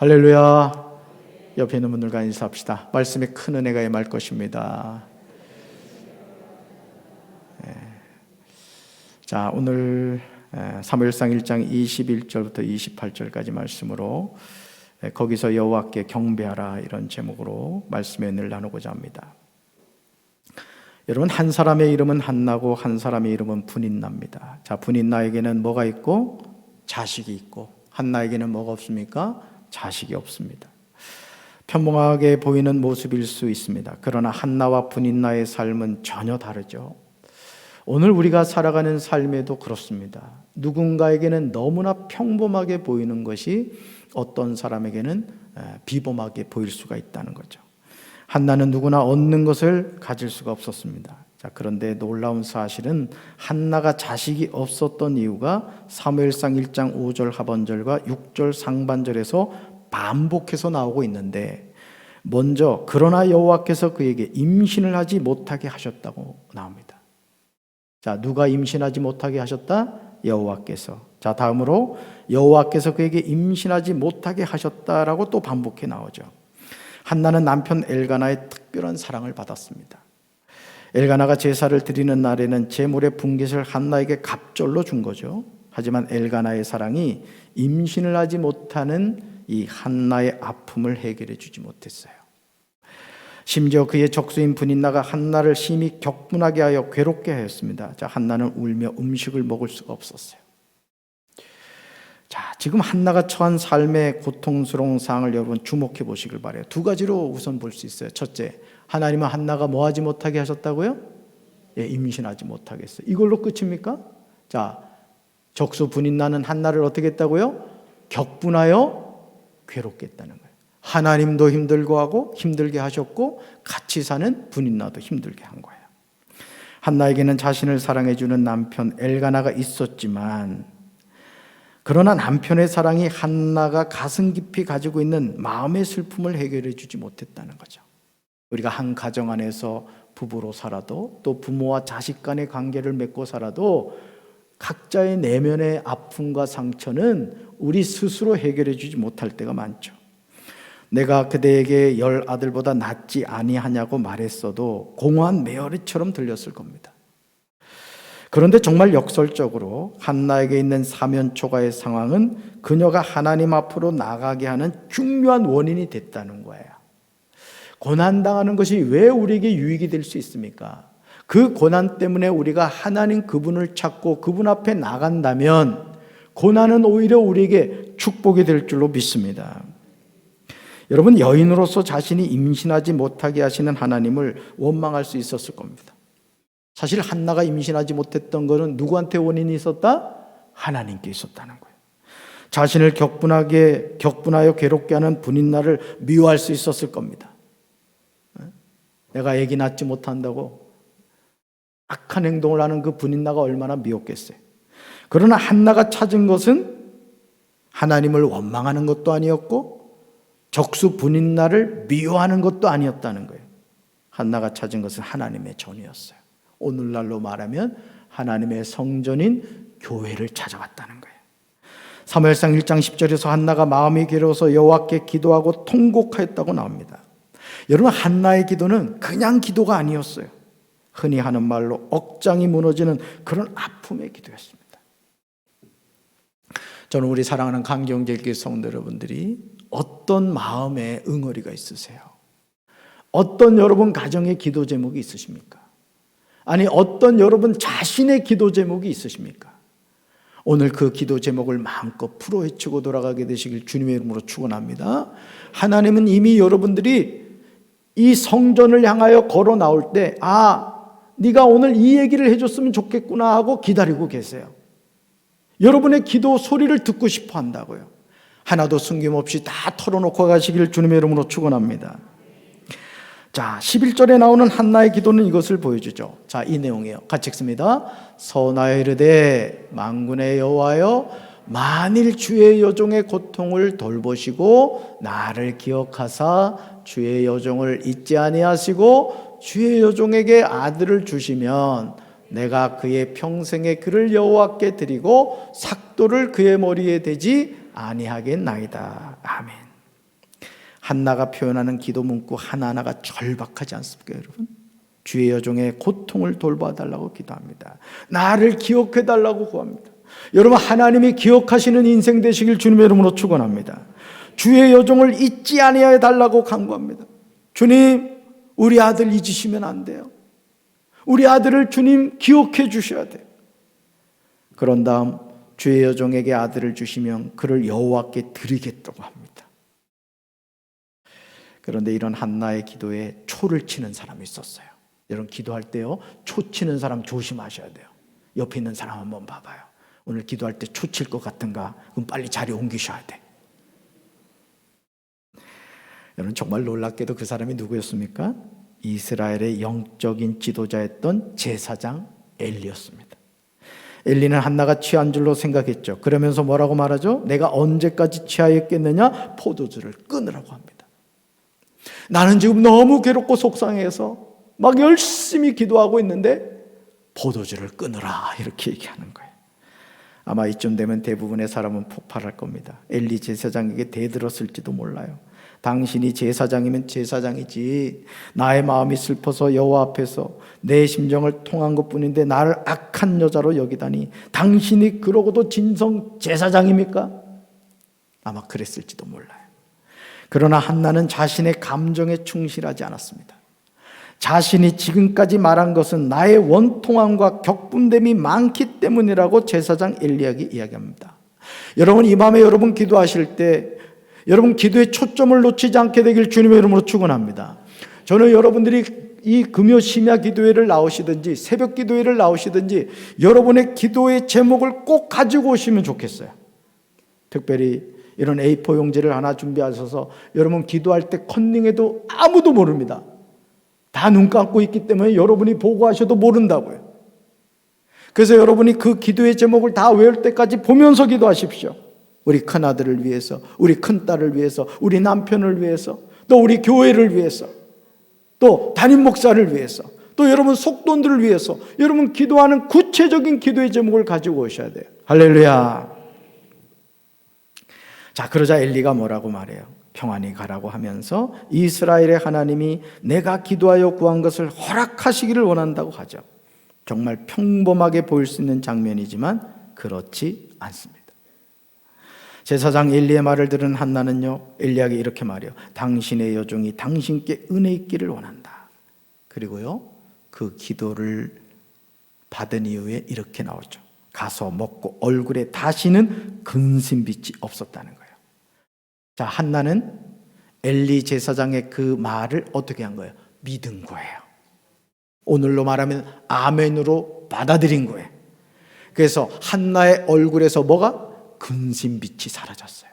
할렐루야. 옆에 있는 분들과 인사합시다. 말씀에 큰 은혜가 임할 것입니다. 자, 오늘 사무엘상 1장 21절부터 28절까지 말씀으로 거기서 여호와께 경배하라, 이런 제목으로 말씀의 은혜를 나누고자 합니다. 여러분, 한 사람의 이름은 한나고 한 사람의 이름은 분인나입니다. 자, 분인나에게는 뭐가 있고? 자식이 있고, 한나에게는 뭐가 없습니까? 자식이 없습니다. 평범하게 보이는 모습일 수 있습니다. 그러나 한나와 분인나의 삶은 전혀 다르죠. 오늘 우리가 살아가는 삶에도 그렇습니다. 누군가에게는 너무나 평범하게 보이는 것이 어떤 사람에게는 비범하게 보일 수가 있다는 거죠. 한나는 누구나 얻는 것을 가질 수가 없었습니다. 자, 그런데 놀라운 사실은 한나가 자식이 없었던 이유가 사무엘상 1장 5절 하반절과 6절 상반절에서 반복해서 나오고 있는데, 먼저 그러나 여호와께서 그에게 임신을 하지 못하게 하셨다고 나옵니다. 자, 누가 임신하지 못하게 하셨다? 여호와께서. 자, 다음으로 여호와께서 그에게 임신하지 못하게 하셨다라고 또 반복해 나오죠. 한나는 남편 엘가나의 특별한 사랑을 받았습니다. 엘가나가 제사를 드리는 날에는 제물의 분깃을 한나에게 갑절로 준 거죠. 하지만 엘가나의 사랑이 임신을 하지 못하는 이 한나의 아픔을 해결해 주지 못했어요. 심지어 그의 적수인 분인나가 한나를 심히 격분하게 하여 괴롭게 하였습니다. 자, 한나는 울며 음식을 먹을 수가 없었어요. 자, 지금 한나가 처한 삶의 고통스러운 상황을 여러분 주목해 보시길 바라요. 두 가지로 우선 볼 수 있어요. 첫째, 하나님은 한나가 뭐 하지 못하게 하셨다고요? 예, 임신하지 못하게 했어요. 이걸로 끝입니까? 자, 적수 분인나는 한나를 어떻게 했다고요? 격분하여 괴롭게 했다는 거예요. 하나님도 힘들게 하셨고 같이 사는 분인나도 힘들게 한 거예요. 한나에게는 자신을 사랑해주는 남편 엘가나가 있었지만, 그러나 남편의 사랑이 한나가 가슴 깊이 가지고 있는 마음의 슬픔을 해결해 주지 못했다는 거죠. 우리가 한 가정 안에서 부부로 살아도, 또 부모와 자식 간의 관계를 맺고 살아도 각자의 내면의 아픔과 상처는 우리 스스로 해결해 주지 못할 때가 많죠. 내가 그대에게 10 아들보다 낫지 아니하냐고 말했어도 공허한 메아리처럼 들렸을 겁니다. 그런데 정말 역설적으로 한나에게 있는 사면초가의 상황은 그녀가 하나님 앞으로 나가게 하는 중요한 원인이 됐다는 거예요. 고난당하는 것이 왜 우리에게 유익이 될 수 있습니까? 그 고난 때문에 우리가 하나님 그분을 찾고 그분 앞에 나간다면 고난은 오히려 우리에게 축복이 될 줄로 믿습니다. 여러분, 여인으로서 자신이 임신하지 못하게 하시는 하나님을 원망할 수 있었을 겁니다. 사실 한나가 임신하지 못했던 것은 누구한테 원인이 있었다? 하나님께 있었다는 거예요. 자신을 격분하여 괴롭게 하는 분인나를 미워할 수 있었을 겁니다. 내가 아기 낳지 못한다고 악한 행동을 하는 그 분인나가 얼마나 미웠겠어요. 그러나 한나가 찾은 것은 하나님을 원망하는 것도 아니었고 적수 분인나를 미워하는 것도 아니었다는 거예요. 한나가 찾은 것은 하나님의 전이었어요. 오늘날로 말하면 하나님의 성전인 교회를 찾아왔다는 거예요. 사무엘상 1장 10절에서 한나가 마음이 괴로워서 여호와께 기도하고 통곡하였다고 나옵니다. 여러분, 한나의 기도는 그냥 기도가 아니었어요. 흔히 하는 말로 억장이 무너지는 그런 아픔의 기도였습니다. 저는 우리 사랑하는 강경제일교회 성도 여러분들이 어떤 마음의 응어리가 있으세요? 어떤 여러분 가정의 기도 제목이 있으십니까? 아니, 어떤 여러분 자신의 기도 제목이 있으십니까? 오늘 그 기도 제목을 마음껏 풀어헤치고 돌아가게 되시길 주님의 이름으로 축원합니다. 하나님은 이미 여러분들이 이 성전을 향하여 걸어 나올 때, 네가 오늘 이 얘기를 해줬으면 좋겠구나 하고 기다리고 계세요. 여러분의 기도 소리를 듣고 싶어 한다고요. 하나도 숨김없이 다 털어놓고 가시길 주님의 이름으로 축원합니다. 자, 11절에 나오는 한나의 기도는 이것을 보여주죠. 자, 이 내용이에요. 같이 읽습니다. 서나여 이르되 만군의 여호와여, 만일 주의 여종의 고통을 돌보시고 나를 기억하사 주의 여종을 잊지 아니하시고 주의 여종에게 아들을 주시면 내가 그의 평생에 그를 여호와께 드리고 삭도를 그의 머리에 대지 아니하겠나이다. 아멘. 한나가 표현하는 기도 문구 하나하나가 절박하지 않습니까, 여러분? 주의 여종의 고통을 돌봐달라고 기도합니다. 나를 기억해달라고 구합니다. 여러분, 하나님이 기억하시는 인생 되시길 주님의 이름으로 축원합니다. 주의 여종을 잊지 아니하여 달라고 간구합니다. 주님, 우리 아들 잊으시면 안 돼요. 우리 아들을 주님 기억해 주셔야 돼요. 그런 다음 주의 여종에게 아들을 주시면 그를 여호와께 드리겠다고 합니다. 그런데 이런 한나의 기도에 초를 치는 사람이 있었어요. 여러분, 기도할 때요, 초 치는 사람 조심하셔야 돼요. 옆에 있는 사람 한번 봐봐요. 오늘 기도할 때 초 칠 것 같은가? 그럼 빨리 자리 옮기셔야 돼. 여러분, 정말 놀랍게도 그 사람이 누구였습니까? 이스라엘의 영적인 지도자였던 제사장 엘리였습니다. 엘리는 한나가 취한 줄로 생각했죠. 그러면서 뭐라고 말하죠? 내가 언제까지 취하였겠느냐? 포도주를 끊으라고 합니다. 나는 지금 너무 괴롭고 속상해서 막 열심히 기도하고 있는데 포도주를 끊으라, 이렇게 얘기하는 거예요. 아마 이쯤 되면 대부분의 사람은 폭발할 겁니다. 엘리 제사장에게 대들었을지도 몰라요. 당신이 제사장이면 제사장이지, 나의 마음이 슬퍼서 여호와 앞에서 내 심정을 통한 것뿐인데 나를 악한 여자로 여기다니, 당신이 그러고도 진성 제사장입니까? 아마 그랬을지도 몰라요. 그러나 한나는 자신의 감정에 충실하지 않았습니다. 자신이 지금까지 말한 것은 나의 원통함과 격분됨이 많기 때문이라고 제사장 엘리야에게 이야기합니다. 여러분, 이 밤에 여러분 기도하실 때 여러분 기도의 초점을 놓치지 않게 되길 주님의 이름으로 축원합니다. 저는 여러분들이 이 금요 심야 기도회를 나오시든지 새벽 기도회를 나오시든지 여러분의 기도의 제목을 꼭 가지고 오시면 좋겠어요. 특별히 이런 A4 용지를 하나 준비하셔서 여러분 기도할 때 컨닝해도 아무도 모릅니다. 다 눈 감고 있기 때문에 여러분이 보고 하셔도 모른다고요. 그래서 여러분이 그 기도의 제목을 다 외울 때까지 보면서 기도하십시오. 우리 큰아들을 위해서, 우리 큰딸을 위해서, 우리 남편을 위해서, 또 우리 교회를 위해서, 또 담임 목사를 위해서, 또 여러분 속돈들을 위해서 여러분 기도하는 구체적인 기도의 제목을 가지고 오셔야 돼요. 할렐루야. 자, 그러자 엘리가 뭐라고 말해요? 평안히 가라고 하면서 이스라엘의 하나님이 내가 기도하여 구한 것을 허락하시기를 원한다고 하죠. 정말 평범하게 보일 수 있는 장면이지만 그렇지 않습니다. 제사장 엘리의 말을 들은 한나는요, 엘리야에게 이렇게 말해요. 당신의 여종이 당신께 은혜 있기를 원한다. 그리고요, 그 기도를 받은 이후에 이렇게 나오죠. 가서 먹고 얼굴에 다시는 근심빛이 없었다는 거예요. 자, 한나는 엘리 제사장의 그 말을 어떻게 한 거예요? 믿은 거예요. 오늘로 말하면 아멘으로 받아들인 거예요. 그래서 한나의 얼굴에서 뭐가? 근심빛이 사라졌어요.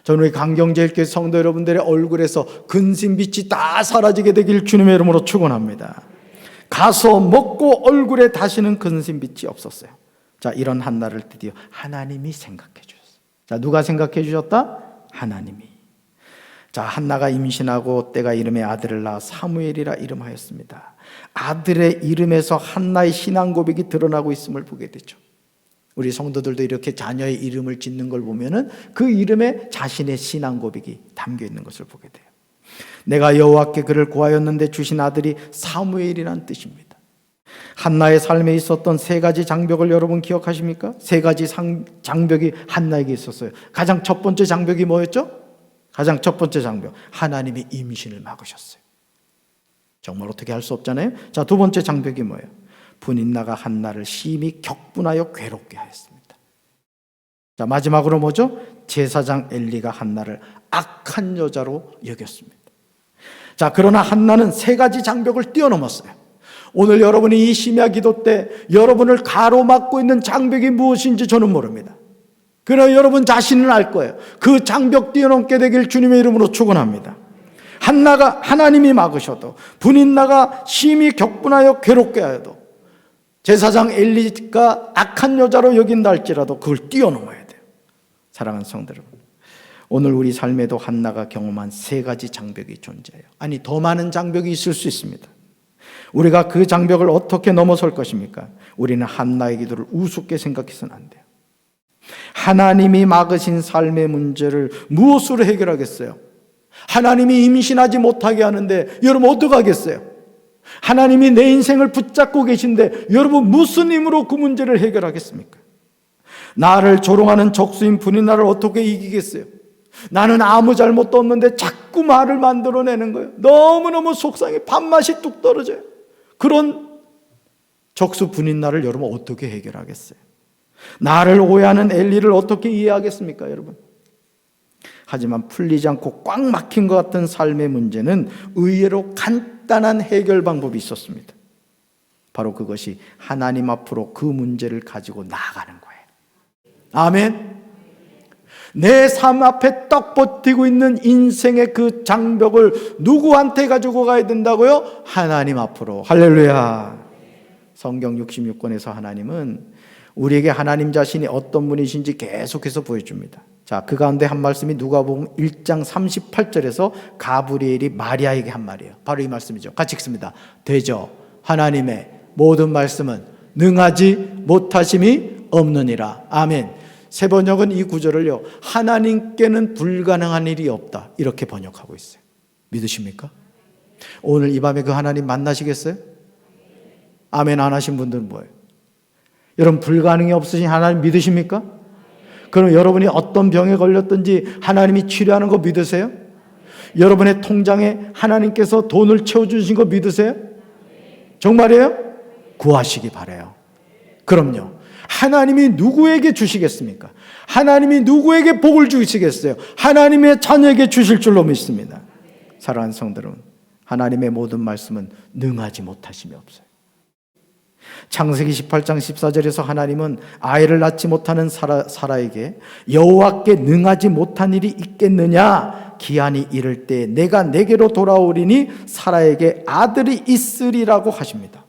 저는 우리 강경제일교회 성도 여러분들의 얼굴에서 근심빛이 다 사라지게 되길 주님의 이름으로 축원합니다. 가서 먹고 얼굴에 다시는 근심빛이 없었어요. 자, 이런 한나를 드디어 하나님이 생각해 주셨어요. 자, 누가 생각해 주셨다? 하나님이. 자, 한나가 임신하고 때가 이름에 아들을 낳아 사무엘이라 이름하였습니다. 아들의 이름에서 한나의 신앙 고백이 드러나고 있음을 보게 되죠. 우리 성도들도 이렇게 자녀의 이름을 짓는 걸 보면은 그 이름에 자신의 신앙 고백이 담겨 있는 것을 보게 돼요. 내가 여호와께 그를 구하였는데 주신 아들이 사무엘이란 뜻입니다. 한나의 삶에 있었던 세 가지 장벽을 여러분 기억하십니까? 세 가지 장벽이 한나에게 있었어요. 가장 첫 번째 장벽이 뭐였죠? 가장 첫 번째 장벽, 하나님이 임신을 막으셨어요. 정말 어떻게 할 수 없잖아요. 자, 두 번째 장벽이 뭐예요? 분인나가 한나를 심히 격분하여 괴롭게 하였습니다. 자, 마지막으로 뭐죠? 제사장 엘리가 한나를 악한 여자로 여겼습니다. 자, 그러나 한나는 세 가지 장벽을 뛰어넘었어요. 오늘 여러분이 이 심야 기도 때 여러분을 가로막고 있는 장벽이 무엇인지 저는 모릅니다. 그러나 여러분 자신은 알 거예요. 그 장벽 뛰어넘게 되길 주님의 이름으로 축원합니다. 한나가 하나님이 막으셔도, 분인나가 심히 격분하여 괴롭게 하여도, 제사장 엘리가 악한 여자로 여긴다 할지라도 그걸 뛰어넘어야 돼요. 사랑하는 성도 여러분, 오늘 우리 삶에도 한나가 경험한 세 가지 장벽이 존재해요. 아니, 더 많은 장벽이 있을 수 있습니다. 우리가 그 장벽을 어떻게 넘어설 것입니까? 우리는 한나의 기도를 우습게 생각해서는 안 돼요. 하나님이 막으신 삶의 문제를 무엇으로 해결하겠어요? 하나님이 임신하지 못하게 하는데 여러분 어떡하겠어요? 하나님이 내 인생을 붙잡고 계신데 여러분 무슨 힘으로 그 문제를 해결하겠습니까? 나를 조롱하는 적수인 분이 나를 어떻게 이기겠어요? 나는 아무 잘못도 없는데 자꾸 말을 만들어내는 거예요. 너무너무 속상해. 밥맛이 뚝 떨어져요. 그런 적수 분인 나를 여러분 어떻게 해결하겠어요? 나를 오해하는 엘리를 어떻게 이해하겠습니까, 여러분? 하지만 풀리지 않고 꽉 막힌 것 같은 삶의 문제는 의외로 간단한 해결 방법이 있었습니다. 바로 그것이 하나님 앞으로 그 문제를 가지고 나아가는 거예요. 아멘. 내 삶 앞에 떡 버티고 있는 인생의 그 장벽을 누구한테 가지고 가야 된다고요? 하나님 앞으로. 할렐루야. 성경 66권에서 하나님은 우리에게 하나님 자신이 어떤 분이신지 계속해서 보여줍니다. 자, 그 가운데 한 말씀이 누가복음 1장 38절에서 가브리엘이 마리아에게 한 말이에요. 바로 이 말씀이죠. 같이 읽습니다. 되죠. 하나님의 모든 말씀은 능하지 못하심이 없느니라. 아멘. 새 번역은 이 구절을요, 하나님께는 불가능한 일이 없다, 이렇게 번역하고 있어요. 믿으십니까? 오늘 이 밤에 그 하나님 만나시겠어요? 아멘 안 하신 분들은 뭐예요? 여러분 불가능이 없으신 하나님 믿으십니까? 그럼 여러분이 어떤 병에 걸렸든지 하나님이 치료하는 거 믿으세요? 여러분의 통장에 하나님께서 돈을 채워주신 거 믿으세요? 정말이에요? 구하시기 바라요. 그럼요. 하나님이 누구에게 주시겠습니까? 하나님이 누구에게 복을 주시겠어요? 하나님의 자녀에게 주실 줄로 믿습니다. 사랑하는 성도 여러분, 하나님의 모든 말씀은 능하지 못하심이 없어요. 창세기 18장 14절에서 하나님은 아이를 낳지 못하는 사라에게 여호와께 능하지 못한 일이 있겠느냐, 기한이 이를 때 내가 내게로 돌아오리니 사라에게 아들이 있으리라고 하십니다.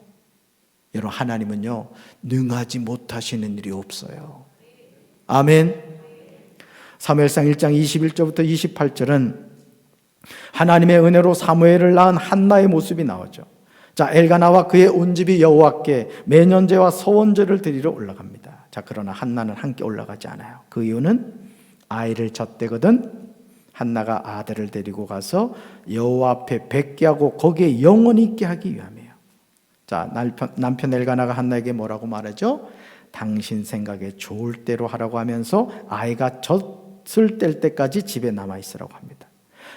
여러분 하나님은요 능하지 못하시는 일이 없어요. 아멘. 사무엘상 1장 21절부터 28절은 하나님의 은혜로 사무엘을 낳은 한나의 모습이 나오죠. 자, 엘가나와 그의 온 집이 여호와께 매년제와 서원제를 드리러 올라갑니다. 자, 그러나 한나는 함께 올라가지 않아요. 그 이유는 아이를 젖대거든 한나가 아들을 데리고 가서 여호와 앞에 뵙게 하고 거기에 영원히 있게 하기 위함이에요. 자, 남편 엘가나가 한나에게 뭐라고 말하죠? 당신 생각에 좋을 대로 하라고 하면서 아이가 젖을 뗄 때까지 집에 남아 있으라고 합니다.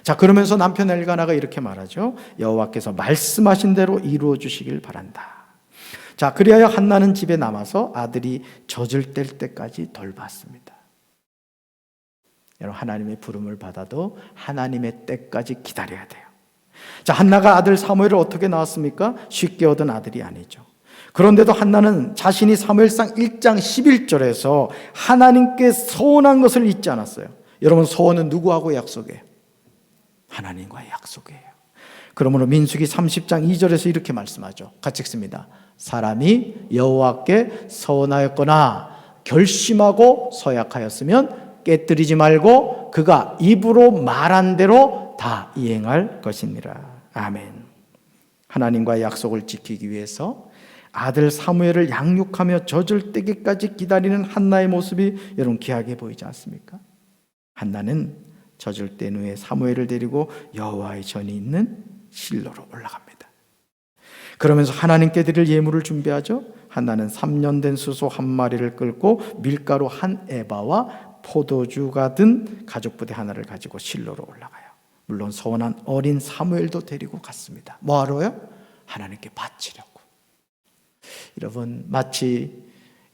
자, 그러면서 남편 엘가나가 이렇게 말하죠. 여호와께서 말씀하신 대로 이루어 주시길 바란다. 자, 그리하여 한나는 집에 남아서 아들이 젖을 뗄 때까지 돌봤습니다. 여러분 하나님의 부름을 받아도 하나님의 때까지 기다려야 돼요. 자, 한나가 아들 사무엘을 어떻게 낳았습니까? 쉽게 얻은 아들이 아니죠. 그런데도 한나는 자신이 사무엘상 1장 11절에서 하나님께 서원한 것을 잊지 않았어요. 여러분 서원은 누구하고 약속이에요? 하나님과의 약속이에요. 그러므로 민수기 30장 2절에서 이렇게 말씀하죠. 같이 읽습니다. 사람이 여호와께 서원하였거나 결심하고 서약하였으면 깨뜨리지 말고 그가 입으로 말한 대로 다 이행할 것이니라. 아멘. 하나님과의 약속을 지키기 위해서 아들 사무엘을 양육하며 젖을 떼기까지 기다리는 한나의 모습이 여러분 귀하게 보이지 않습니까? 한나는 젖을 뗀 후에 사무엘을 데리고 여호와의 전이 있는 실로로 올라갑니다. 그러면서 하나님께 드릴 예물을 준비하죠. 한나는 3년 된 수소 한 마리를 끌고 밀가루 한 에바와 포도주가 든 가죽부대 하나를 가지고 실로로 올라가요. 물론 서원한 어린 사무엘도 데리고 갔습니다. 뭐하러요? 하나님께 바치려고. 여러분 마치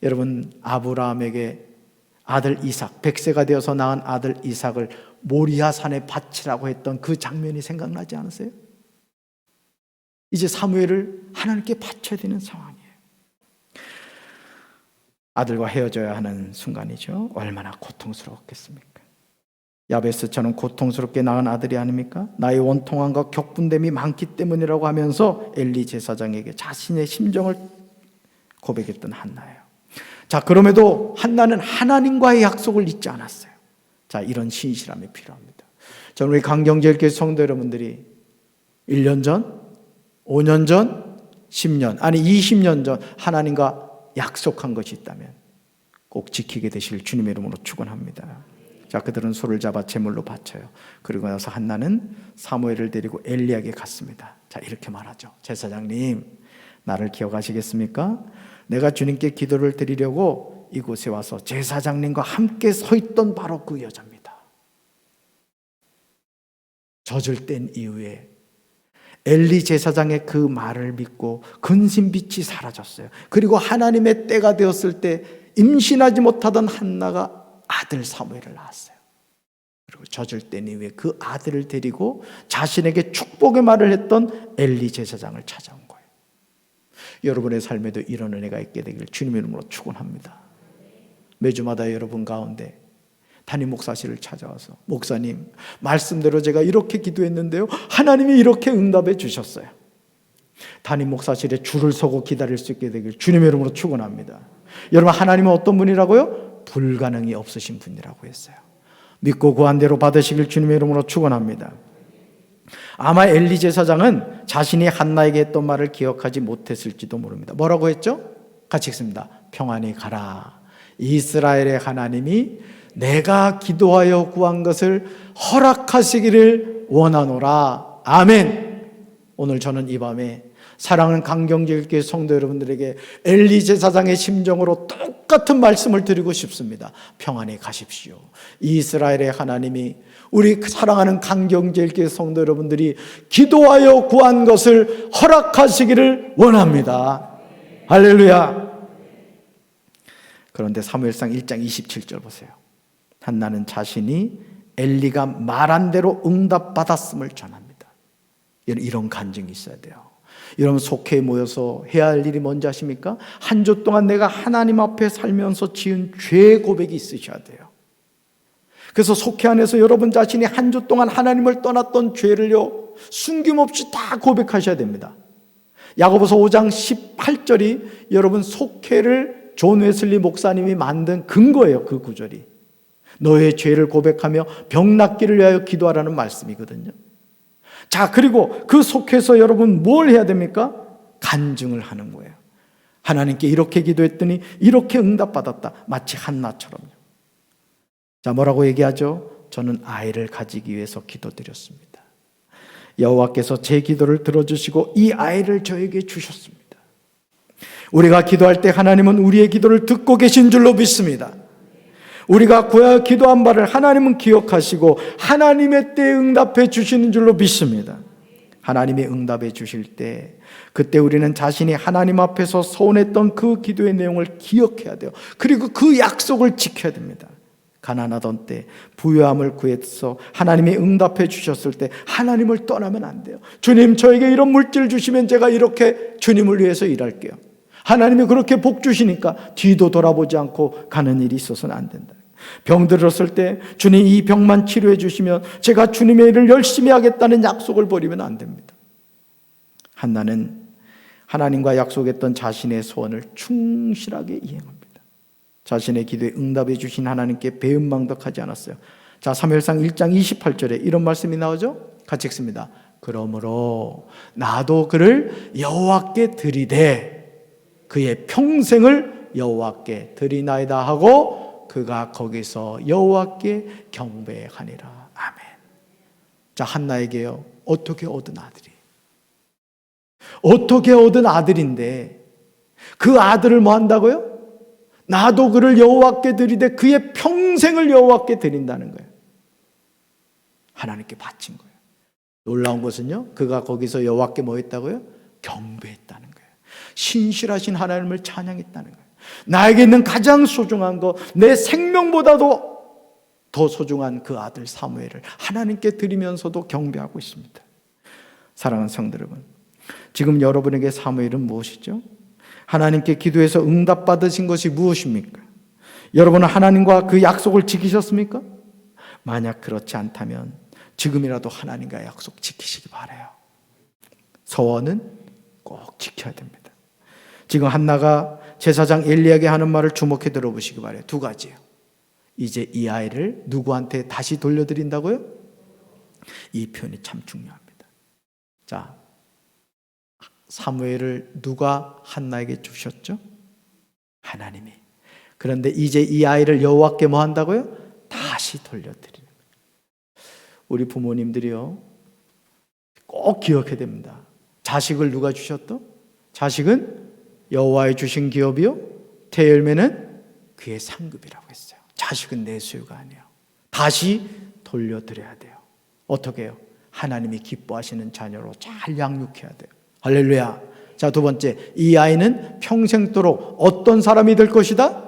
여러분 아브라함에게 아들 이삭, 100세가 되어서 낳은 아들 이삭을 모리아 산에 바치라고 했던 그 장면이 생각나지 않으세요? 이제 사무엘을 하나님께 바쳐야 되는 상황이에요. 아들과 헤어져야 하는 순간이죠. 얼마나 고통스러웠겠습니까? 야베스처럼 고통스럽게 낳은 아들이 아닙니까? 나의 원통함과 격분됨이 많기 때문이라고 하면서 엘리 제사장에게 자신의 심정을 고백했던 한나예요. 자, 그럼에도 한나는 하나님과의 약속을 잊지 않았어요. 자, 이런 신실함이 필요합니다. 저는 우리 강경제일교회 성도 여러분들이 1년 전, 5년 전, 10년, 아니 20년 전 하나님과 약속한 것이 있다면 꼭 지키게 되실 주님의 이름으로 축원합니다. 자, 그들은 소를 잡아 제물로 바쳐요. 그리고 나서 한나는 사무엘을 데리고 엘리야에게 갔습니다. 자, 이렇게 말하죠. 제사장님, 나를 기억하시겠습니까? 내가 주님께 기도를 드리려고 이곳에 와서 제사장님과 함께 서 있던 바로 그 여자입니다. 젖을 뗀 이후에 엘리 제사장의 그 말을 믿고 근심빛이 사라졌어요. 그리고 하나님의 때가 되었을 때 임신하지 못하던 한나가 아들 사무엘을 낳았어요. 그리고 젖을 뗀 이후에 그 아들을 데리고 자신에게 축복의 말을 했던 엘리 제사장을 찾아온 거예요. 여러분의 삶에도 이런 은혜가 있게 되기를 주님의 이름으로 축원합니다. 매주마다 여러분 가운데 담임 목사실을 찾아와서 목사님, 말씀대로 제가 이렇게 기도했는데요, 하나님이 이렇게 응답해 주셨어요. 담임 목사실에 줄을 서고 기다릴 수 있게 되길 주님의 이름으로 축원합니다. 여러분, 하나님은 어떤 분이라고요? 불가능이 없으신 분이라고 했어요. 믿고 구한 대로 받으시길 주님의 이름으로 축원합니다. 아마 엘리 제사장은 자신이 한나에게 했던 말을 기억하지 못했을지도 모릅니다. 뭐라고 했죠? 같이 읽습니다. 평안히 가라. 이스라엘의 하나님이 내가 기도하여 구한 것을 허락하시기를 원하노라. 아멘. 오늘 저는 이 밤에 사랑하는 강경제일교회 성도 여러분들에게 엘리 제사장의 심정으로 똑같은 말씀을 드리고 싶습니다. 평안히 가십시오. 이스라엘의 하나님이 우리 사랑하는 강경제일교회 성도 여러분들이 기도하여 구한 것을 허락하시기를 원합니다. 할렐루야. 그런데 사무엘상 1장 27절 보세요. 한나는 자신이 엘리가 말한 대로 응답받았음을 전합니다. 이런 간증이 있어야 돼요. 여러분, 속회에 모여서 해야 할 일이 뭔지 아십니까? 한 주 동안 내가 하나님 앞에 살면서 지은 죄 고백이 있으셔야 돼요. 그래서 속회 안에서 여러분 자신이 한 주 동안 하나님을 떠났던 죄를요, 숨김없이 다 고백하셔야 됩니다. 야고보서 5장 18절이 여러분 속회를 존 웨슬리 목사님이 만든 근거예요. 그 구절이 너의 죄를 고백하며 병 낫기를 위하여 기도하라는 말씀이거든요. 자, 그리고 그 속해서 여러분 뭘 해야 됩니까? 간증을 하는 거예요. 하나님께 이렇게 기도했더니 이렇게 응답받았다. 마치 한나처럼요. 자, 뭐라고 얘기하죠? 저는 아이를 가지기 위해서 기도드렸습니다. 여호와께서 제 기도를 들어주시고 이 아이를 저에게 주셨습니다. 우리가 기도할 때 하나님은 우리의 기도를 듣고 계신 줄로 믿습니다. 우리가 구하여 기도한 바를 하나님은 기억하시고 하나님의 때에 응답해 주시는 줄로 믿습니다. 하나님이 응답해 주실 때 그때 우리는 자신이 하나님 앞에서 서원했던 그 기도의 내용을 기억해야 돼요. 그리고 그 약속을 지켜야 됩니다. 가난하던 때 부유함을 구해서 하나님이 응답해 주셨을 때 하나님을 떠나면 안 돼요. 주님, 저에게 이런 물질 주시면 제가 이렇게 주님을 위해서 일할게요. 하나님이 그렇게 복 주시니까 뒤도 돌아보지 않고 가는 일이 있어서는 안 된다. 병 들었을 때 주님 이 병만 치료해 주시면 제가 주님의 일을 열심히 하겠다는 약속을 버리면 안 됩니다. 한나는 하나님과 약속했던 자신의 소원을 충실하게 이행합니다. 자신의 기도에 응답해 주신 하나님께 배은망덕하지 않았어요. 자, 사무엘상 1장 28절에 이런 말씀이 나오죠? 같이 읽습니다. 그러므로 나도 그를 여호와께 드리되 그의 평생을 여호와께 드리나이다 하고 그가 거기서 여호와께 경배하니라. 아멘. 자, 한나에게요, 어떻게 얻은 아들이? 어떻게 얻은 아들인데 그 아들을 뭐 한다고요? 나도 그를 여호와께 드리되 그의 평생을 여호와께 드린다는 거예요. 하나님께 바친 거예요. 놀라운 것은요, 그가 거기서 여호와께 뭐 했다고요? 경배했다는 거예요. 신실하신 하나님을 찬양했다는 거예요. 나에게 있는 가장 소중한 것, 내 생명보다도 더 소중한 그 아들 사무엘을 하나님께 드리면서도 경배하고 있습니다. 사랑하는 성도 여러분, 지금 여러분에게 사무엘은 무엇이죠? 하나님께 기도해서 응답받으신 것이 무엇입니까? 여러분은 하나님과 그 약속을 지키셨습니까? 만약 그렇지 않다면 지금이라도 하나님과의 약속 지키시기 바라요. 서원은 꼭 지켜야 됩니다. 지금 한나가 제사장 엘리야에게 하는 말을 주목해 들어보시기 바라요. 두 가지예요. 이제 이 아이를 누구한테 다시 돌려드린다고요? 이 표현이 참 중요합니다. 자, 사무엘을 누가 한나에게 주셨죠? 하나님이. 그런데 이제 이 아이를 여호와께 뭐 한다고요? 다시 돌려드리는 거예요. 우리 부모님들이요, 꼭 기억해야 됩니다. 자식을 누가 주셨도? 자식은 여호와의 주신 기업이요, 대열매는 그의 상급이라고 했어요. 자식은 내 소유가 아니에요. 다시 돌려드려야 돼요. 어떻게 해요? 하나님이 기뻐하시는 자녀로 잘 양육해야 돼요. 할렐루야. 자, 두 번째, 이 아이는 평생도록 어떤 사람이 될 것이다?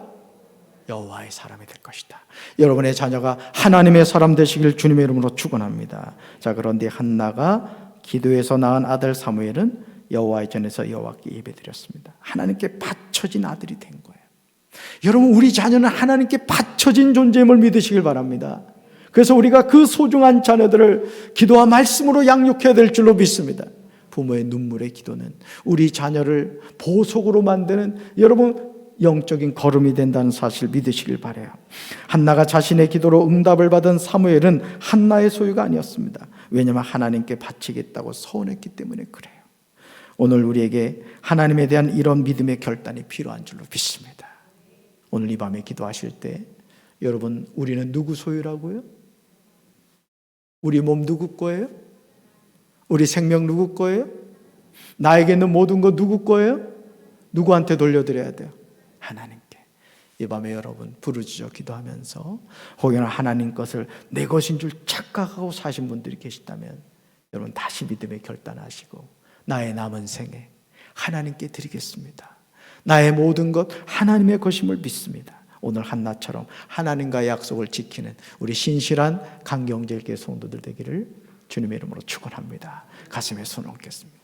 여호와의 사람이 될 것이다. 여러분의 자녀가 하나님의 사람 되시길 주님의 이름으로 축원합니다. 자, 그런데 한나가 기도해서 낳은 아들 사무엘은 여호와의 전에서 여호와께 예배드렸습니다. 하나님께 바쳐진 아들이 된 거예요. 여러분, 우리 자녀는 하나님께 바쳐진 존재임을 믿으시길 바랍니다. 그래서 우리가 그 소중한 자녀들을 기도와 말씀으로 양육해야 될 줄로 믿습니다. 부모의 눈물의 기도는 우리 자녀를 보석으로 만드는 여러분 영적인 걸음이 된다는 사실을 믿으시길 바라요. 한나가 자신의 기도로 응답을 받은 사무엘은 한나의 소유가 아니었습니다. 왜냐하면 하나님께 바치겠다고 서운했기 때문에 그래요. 오늘 우리에게 하나님에 대한 이런 믿음의 결단이 필요한 줄로 믿습니다. 오늘 이 밤에 기도하실 때 여러분, 우리는 누구 소유라고요? 우리 몸 누구 거예요? 우리 생명 누구 거예요? 나에게 있는 모든 거 누구 거예요? 누구한테 돌려드려야 돼요? 하나님께. 이 밤에 여러분 부르짖어 기도하면서 혹여나 하나님 것을 내 것인 줄 착각하고 사신 분들이 계시다면 여러분 다시 믿음의 결단하시고 나의 남은 생에 하나님께 드리겠습니다. 나의 모든 것 하나님의 것임을 믿습니다. 오늘 한나처럼 하나님과의 약속을 지키는 우리 신실한 강경제일교회 성도들 되기를 주님의 이름으로 축원합니다. 가슴에 손 얹겠습니다.